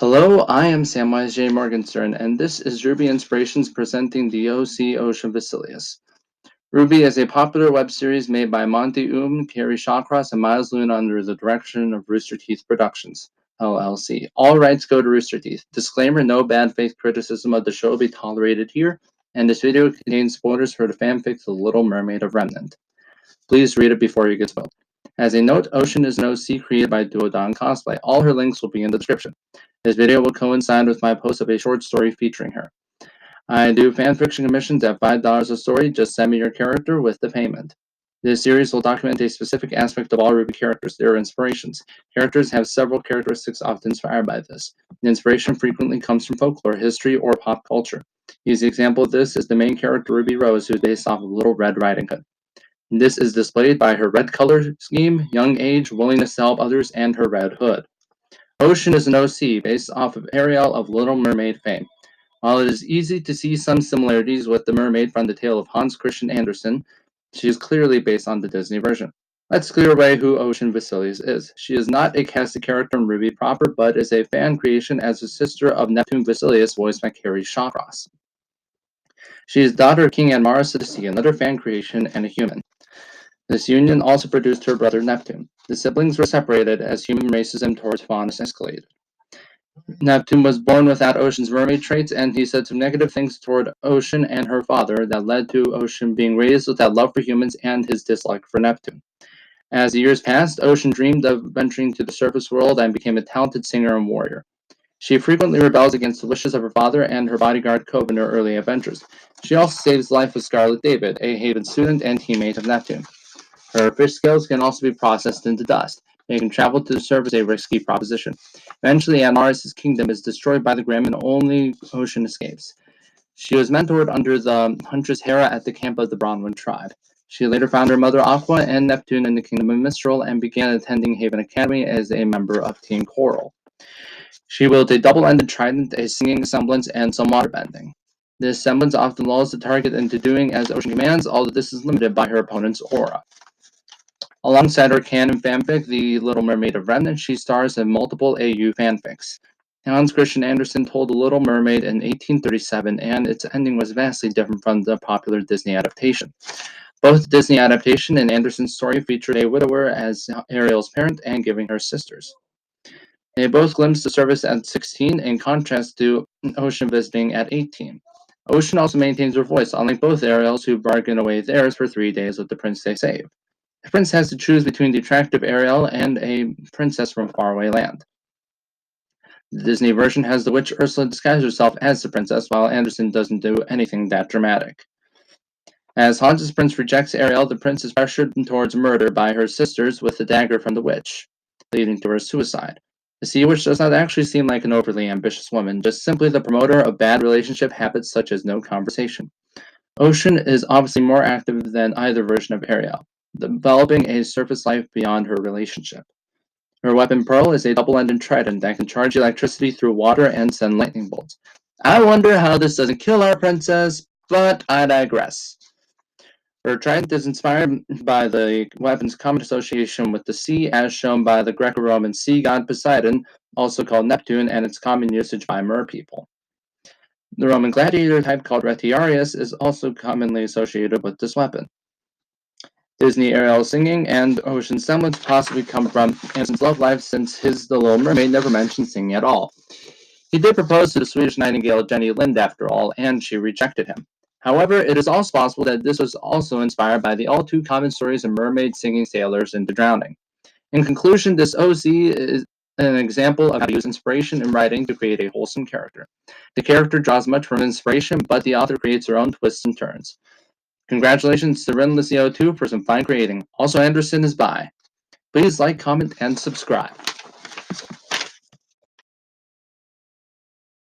Hello, I am Samwise J. Morgenstern, and this is RWBY Inspirations presenting the OC Ocean Vasilias. RWBY is a popular web series made by Monty Carrie Shawcross, and Miles Luna under the direction of Rooster Teeth Productions, LLC. All rights go to Rooster Teeth. Disclaimer, no bad faith criticism of the show will be tolerated here, and this video contains spoilers for the fanfic The Little Mermaid of Remnant. Please read it before you get spoiled. As a note, Ocean is an OC created by Duodon Cosplay. All her links will be in the description. This video will coincide with my post of a short story featuring her. I do fanfiction commissions at $5 a story. Just send me your character with the payment. This series will document a specific aspect of all RWBY characters, their inspirations. Characters have several characteristics often inspired by this. The inspiration frequently comes from folklore, history, or pop culture. Easy example of this is the main character Ruby Rose, who is based off of Little Red Riding Hood. This is displayed by her red color scheme, young age, willingness to help others, and her red hood. Ocean is an OC based off of Ariel of Little Mermaid fame. While it is easy to see some similarities with the mermaid from the tale of Hans Christian Andersen, she is clearly based on the Disney version. Let's clear away who Ocean Vasilias is. She is not a casted character in RWBY proper, but is a fan creation as a sister of Neptune Vasilias, voiced by Carrie Shawcross. She is daughter of King Anmaris of the Sea, another fan creation, and a human. This union also produced her brother Neptune. The siblings were separated as human racism towards Faunus escalated. Neptune was born without Ocean's mermaid traits, and he said some negative things toward Ocean and her father that led to Ocean being raised without love for humans and his dislike for Neptune. As the years passed, Ocean dreamed of venturing to the surface world and became a talented singer and warrior. She frequently rebels against the wishes of her father and her bodyguard Cove in her early adventures. She also saves life with Scarlet David, a Haven student and teammate of Neptune. Her fish scales can also be processed into dust. They can travel to the surface, a risky proposition. Eventually, Anmaris' kingdom is destroyed by the Grim and only Ocean escapes. She was mentored under the huntress Hera at the camp of the Bronwyn tribe. She later found her mother Aqua and Neptune in the kingdom of Mistral and began attending Haven Academy as a member of Team Coral. She wielded a double-ended trident, a singing semblance, and some waterbending. This semblance often lulls the target into doing as Ocean commands, although this is limited by her opponent's aura. Alongside her canon fanfic, The Little Mermaid of Remnant, she stars in multiple AU fanfics. Hans Christian Andersen told The Little Mermaid in 1837, and its ending was vastly different from the popular Disney adaptation. Both the Disney adaptation and Andersen's story featured a widower as Ariel's parent and giving her sisters. They both glimpsed the service at 16, in contrast to Ocean visiting at 18. Ocean also maintains her voice, unlike both Ariels, who bargain away theirs for 3 days with the prince they save. The prince has to choose between the attractive Ariel and a princess from faraway land. The Disney version has the witch Ursula disguise herself as the princess, while Andersen doesn't do anything that dramatic. As Hans's prince rejects Ariel, the prince is pressured towards murder by her sisters with the dagger from the witch, leading to her suicide. The sea witch does not actually seem like an overly ambitious woman, just simply the promoter of bad relationship habits such as no conversation. Ocean is obviously more active than either version of Ariel, developing a surface life beyond her relationship. Her weapon Pearl is a double-ended trident that can charge electricity through water and send lightning bolts. I wonder how this doesn't kill our princess, but I digress. Her trident is inspired by the weapon's common association with the sea, as shown by the Greco-Roman sea god Poseidon, also called Neptune, and its common usage by mer people. The Roman gladiator type called Retiarius is also commonly associated with this weapon. Disney Ariel singing and Ocean semblance possibly come from Andersen's love life, since his The Little Mermaid never mentioned singing at all. He did propose to the Swedish nightingale Jenny Lind after all, and she rejected him. However, it is also possible that this was also inspired by the all-too-common stories of mermaids singing sailors into drowning. In conclusion, this OC is an example of how to use inspiration in writing to create a wholesome character. The character draws much from inspiration, but the author creates her own twists and turns. Congratulations to Ren Licio 2 for some fine creating. Also, Andersen is bi. Please like, comment, and subscribe.